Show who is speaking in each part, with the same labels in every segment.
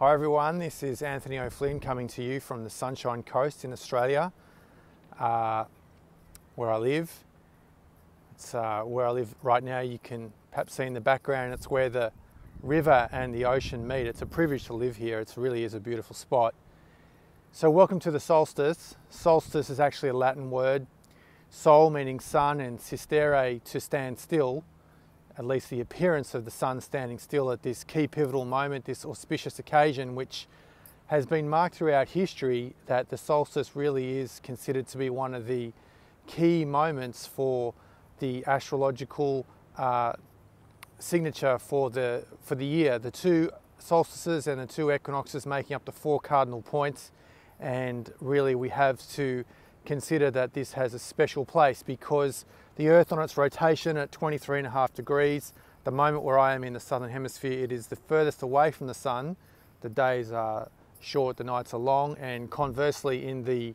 Speaker 1: Hi everyone, this is Anthony O'Flynn coming to you from the Sunshine Coast in Australia, where I live. It's where I live right now. You can perhaps see in the background, it's where the river and the ocean meet. It's a privilege to live here. It really is a beautiful spot. So welcome to the solstice. Solstice is actually a Latin word. Sol meaning sun and sistere to stand still. At least the appearance of the sun standing still at this key pivotal moment, this auspicious occasion, which has been marked throughout history, that the solstice really is considered to be one of the key moments for the astrological signature for the year. The two solstices and the two equinoxes making up the four cardinal points, and really we have to consider that this has a special place because the Earth on its rotation at 23.5 degrees, the moment where I am in the southern hemisphere, it is the furthest away from the sun. The days are short, the nights are long, and conversely in the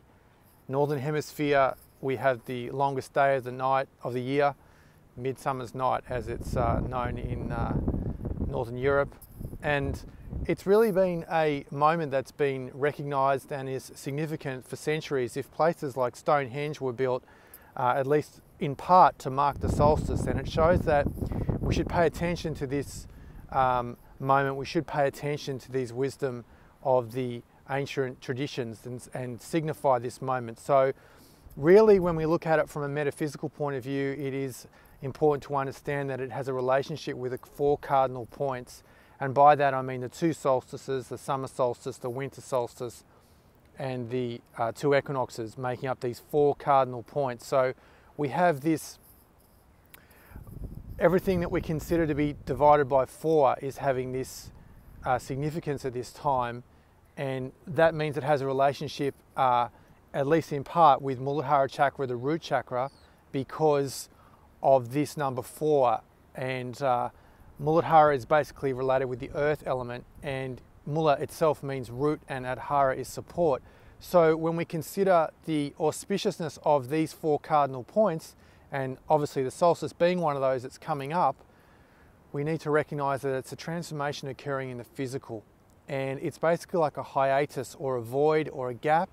Speaker 1: northern hemisphere we have the longest day of the night of the year, Midsummer's Night as it's known in Northern Europe. And it's really been a moment that's been recognised and is significant for centuries. If places like Stonehenge were built at least in part to mark the solstice, and it shows that we should pay attention to this moment. We should pay attention to these wisdom of the ancient traditions and signify this moment. So really when we look at it from a metaphysical point of view, it is important to understand that it has a relationship with the four cardinal points, and by that I mean the two solstices, the summer solstice, the winter solstice, and the two equinoxes making up these four cardinal points. So we have this, everything that we consider to be divided by four is having this significance at this time, and that means it has a relationship, at least in part, with Muladhara chakra, the root chakra, because of this number four. And Muladhara is basically related with the earth element, and Mula itself means root and Adhara is support. So when we consider the auspiciousness of these four cardinal points, and obviously the solstice being one of those that's coming up, we need to recognize that it's a transformation occurring in the physical. And it's basically like a hiatus or a void or a gap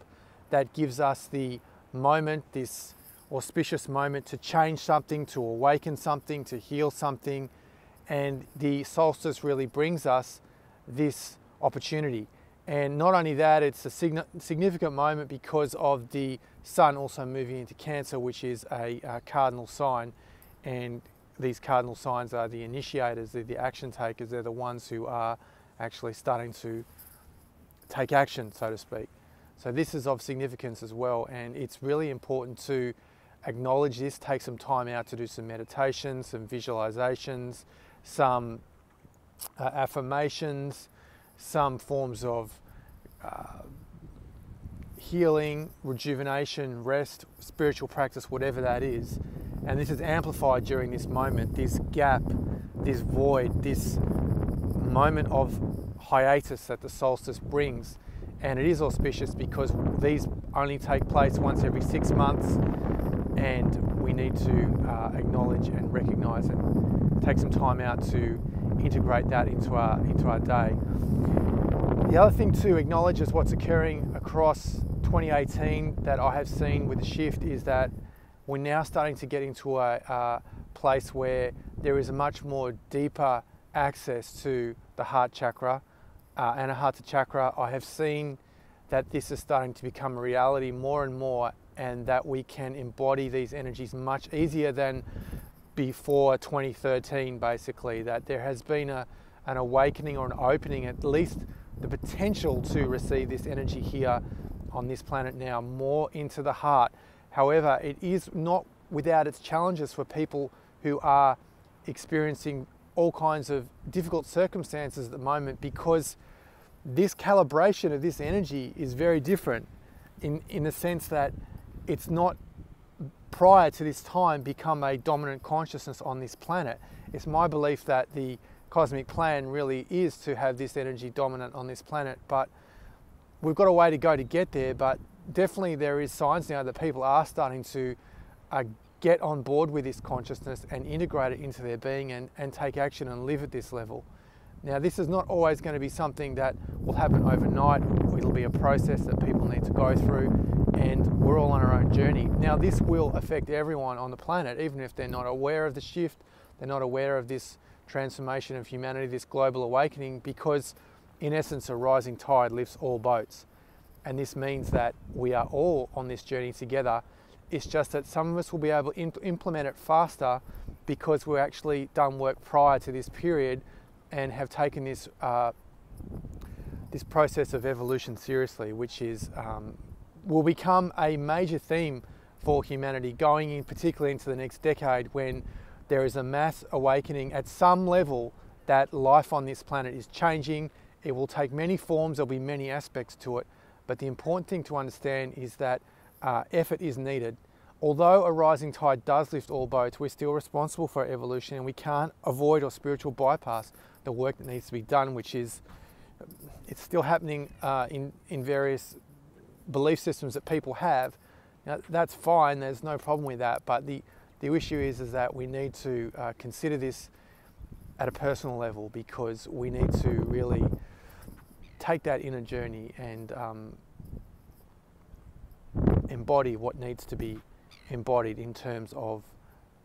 Speaker 1: that gives us the moment, this auspicious moment to change something, to awaken something, to heal something. And the solstice really brings us this opportunity. And not only that, it's a significant moment because of the sun also moving into Cancer, which is a cardinal sign. And these cardinal signs are the initiators, they're the action takers, they're the ones who are actually starting to take action, so to speak. So this is of significance as well, and it's really important to acknowledge this, take some time out to do some meditation, some visualizations, some affirmations, some forms of healing, rejuvenation, rest, spiritual practice, whatever that is. And this is amplified during this moment, this gap, this void, this moment of hiatus that the solstice brings. And it is auspicious because these only take place once every 6 months, and we need to acknowledge and recognize it. Take some time out to integrate that into our day. The other thing to acknowledge is what's occurring across 2018 that I have seen with the shift is that we're now starting to get into a place where there is a much more deeper access to the heart chakra and a heart chakra. I have seen that this is starting to become a reality more and more, and that we can embody these energies much easier than before 2013, basically. That there has been an awakening or an opening, at least the potential to receive this energy here on this planet now, more into the heart. However, it is not without its challenges for people who are experiencing all kinds of difficult circumstances at the moment, because this calibration of this energy is very different in the sense that it's not prior to this time become a dominant consciousness on this planet. It's my belief that the cosmic plan really is to have this energy dominant on this planet, but we've got a way to go to get there. But definitely there is signs now that people are starting to get on board with this consciousness and integrate it into their being and take action and live at this level. Now, this is not always going to be something that will happen overnight. It'll be a process that people need to go through, and we're all on our own journey. Now, this will affect everyone on the planet, even if they're not aware of the shift, they're not aware of this transformation of humanity, this global awakening, because in essence, a rising tide lifts all boats. And this means that we are all on this journey together. It's just that some of us will be able to implement it faster because we're actually done work prior to this period and have taken this this process of evolution seriously, which is will become a major theme for humanity going in, particularly into the next decade, when there is a mass awakening at some level that life on this planet is changing. It will take many forms, there'll be many aspects to it, but the important thing to understand is that effort is needed. Although a rising tide does lift all boats, we're still responsible for evolution, and we can't avoid or spiritual bypass the work that needs to be done, which is, it's still happening in various belief systems that people have. Now, that's fine, there's no problem with that, but the issue is that we need to consider this at a personal level, because we need to really take that inner journey and embody what needs to be embodied in terms of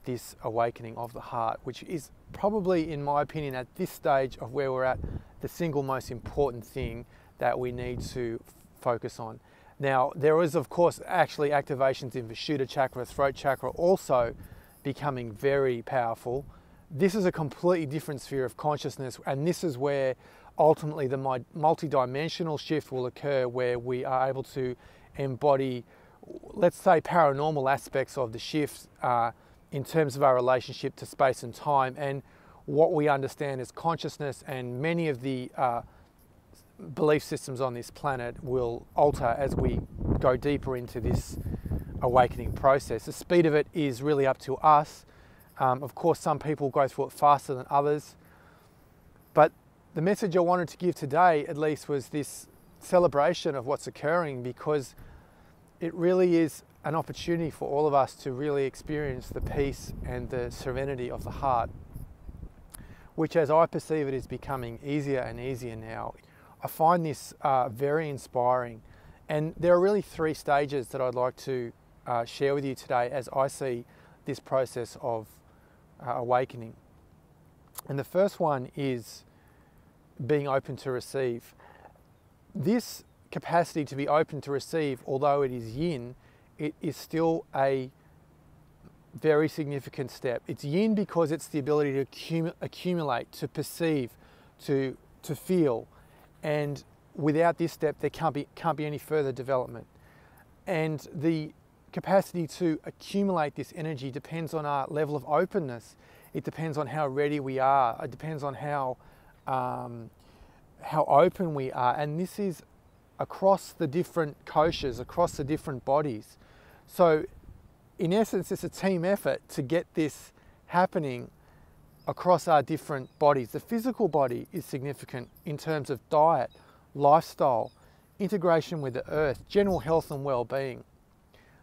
Speaker 1: this awakening of the heart, which is probably, in my opinion, at this stage of where we're at, the single most important thing that we need to focus on. Now, there is, of course, actually activations in Vishuddha chakra, throat chakra, also becoming very powerful. This is a completely different sphere of consciousness, and this is where ultimately the multi-dimensional shift will occur, where we are able to embody, let's say, paranormal aspects of the shift in terms of our relationship to space and time, and what we understand as consciousness. And many of the belief systems on this planet will alter as we go deeper into this awakening process. The speed of it is really up to us. Of course, some people go through it faster than others, but the message I wanted to give today, at least, was this celebration of what's occurring, because it really is an opportunity for all of us to really experience the peace and the serenity of the heart, which, as I perceive it, is becoming easier and easier now. I find this very inspiring, and there are really three stages that I'd like to share with you today as I see this process of awakening. And the first one is being open to receive. This capacity to be open to receive, although it is yin, it is still a very significant step. It's yin because it's the ability to accumulate, to perceive, to feel, and without this step there can't be any further development. And the capacity to accumulate this energy depends on our level of openness. It depends on how ready we are. It depends on how open we are, and this is across the different koshas, across the different bodies. So in essence, it's a team effort to get this happening across our different bodies. The physical body is significant in terms of diet, lifestyle, integration with the earth, general health and well-being.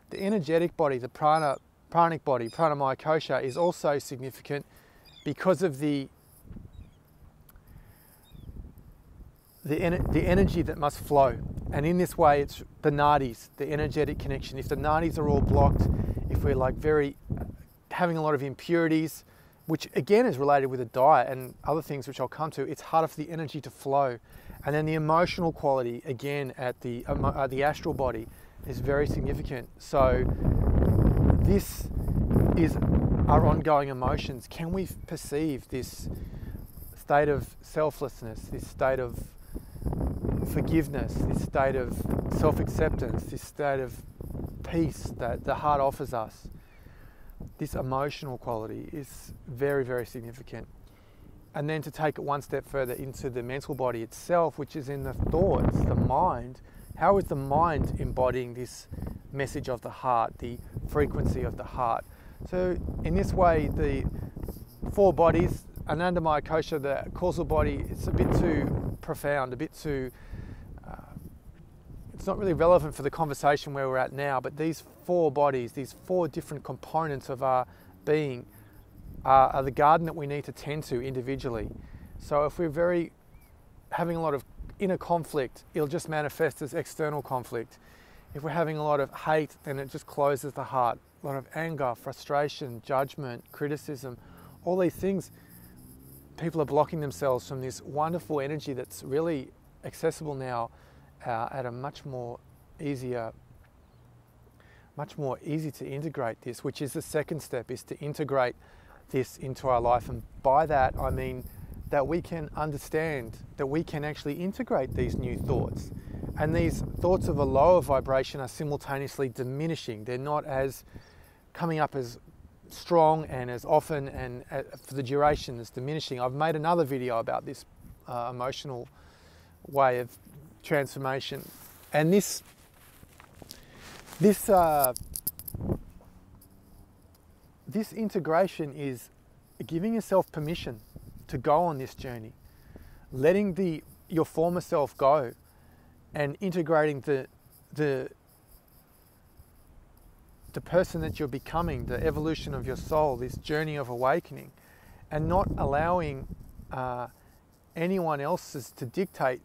Speaker 1: The energetic body, the pranic body, pranamaya kosha, is also significant because of the energy that must flow. And in this way, it's the nadis, the energetic connection. If the nadis are all blocked, if we're like having a lot of impurities, which again is related with the diet and other things which I'll come to, it's harder for the energy to flow. And then the emotional quality, again, at the astral body is very significant. So this is our ongoing emotions. Can we perceive this state of selflessness, this state of forgiveness, this state of self-acceptance, this state of peace that the heart offers us? This emotional quality is very, very significant. And then to take it one step further into the mental body itself, which is in the thoughts, the mind. How is the mind embodying this message of the heart, the frequency of the heart? So in this way, the four bodies, Anandamaya Kosha, the causal body, it's a bit too profound, a bit too, it's not really relevant for the conversation where we're at now, but these four bodies, these four different components of our being are the garden that we need to tend to individually. So if we're having a lot of inner conflict, it'll just manifest as external conflict. If we're having a lot of hate, then it just closes the heart. A lot of anger, frustration, judgment, criticism, all these things, people are blocking themselves from this wonderful energy that's really accessible now at a much more easy to integrate this, which is the second step, is to integrate this into our life. And by that, I mean that we can understand that we can actually integrate these new thoughts. And these thoughts of a lower vibration are simultaneously diminishing. They're not as coming up as strong and as often, and for the duration is diminishing. I've made another video about this emotional way of transformation. And this integration is giving yourself permission to go on this journey, letting your former self go, and integrating the person that you're becoming, the evolution of your soul, this journey of awakening, and not allowing anyone else's to dictate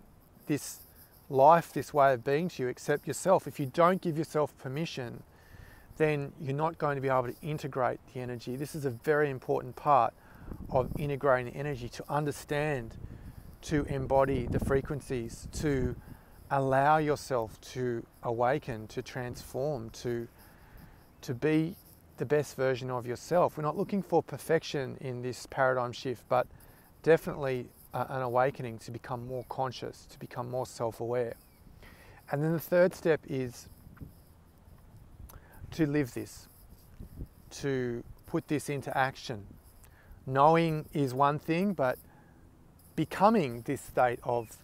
Speaker 1: this life, this way of being to you, except yourself. If you don't give yourself permission, then you're not going to be able to integrate the energy. This is a very important part of integrating the energy, to understand, to embody the frequencies, to allow yourself to awaken, to transform, to be the best version of yourself. We're not looking for perfection in this paradigm shift, but definitely an awakening to become more conscious, to become more self-aware. And then the third step is to live this, to put this into action. Knowing is one thing, but becoming this state of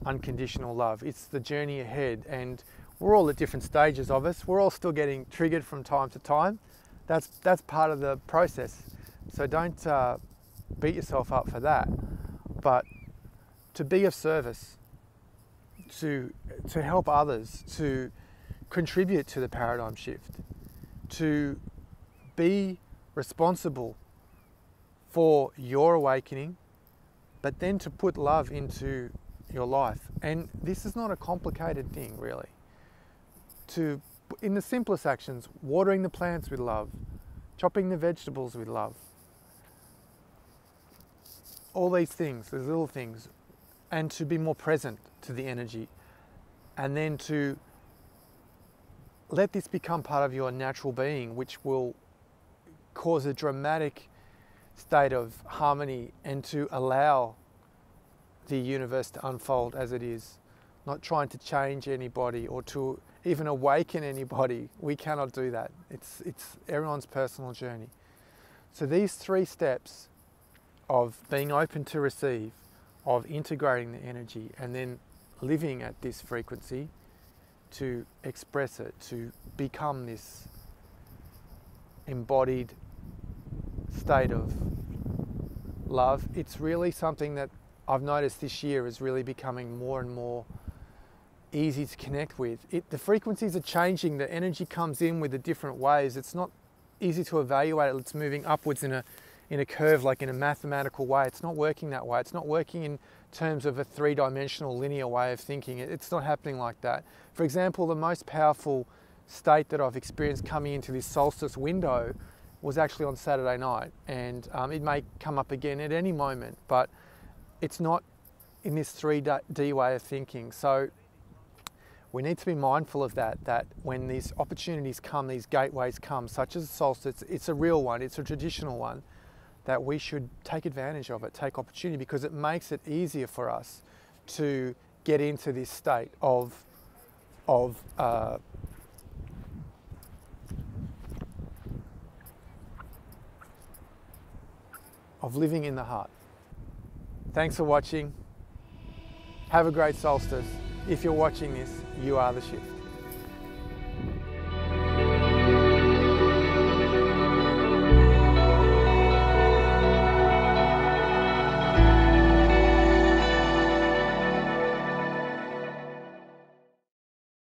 Speaker 1: unconditional love, it's the journey ahead. And we're all at different stages of us. We're all still getting triggered from time to time. That's part of the process. So don't beat yourself up for that. But to be of service, to help others, to contribute to the paradigm shift, to be responsible for your awakening, but then to put love into your life. And this is not a complicated thing, really. In the simplest actions, watering the plants with love, chopping the vegetables with love, all these things, these little things, and to be more present to the energy, and then to let this become part of your natural being, which will cause a dramatic state of harmony, and to allow the universe to unfold as it is, not trying to change anybody or to even awaken anybody. We cannot do that. It's everyone's personal journey. So these three steps of being open to receive, of integrating the energy, and then living at this frequency to express it, to become this embodied state of love. It's really something that I've noticed this year is really becoming more and more easy to connect with. The frequencies are changing, the energy comes in with the different ways. It's not easy to evaluate it. It's moving upwards in a curve, like in a mathematical way. It's not working that way. It's not working in terms of a three-dimensional linear way of thinking. It's not happening like that. For example, the most powerful state that I've experienced coming into this solstice window was actually on Saturday night, and it may come up again at any moment, but it's not in this 3D way of thinking. So we need to be mindful of that when these opportunities come, these gateways come, such as solstice, it's a real one, it's a traditional one, that we should take advantage of it, take opportunity, because it makes it easier for us to get into this state of living in the heart. Thanks for watching. Have a great solstice. If you're watching this, you are the shift.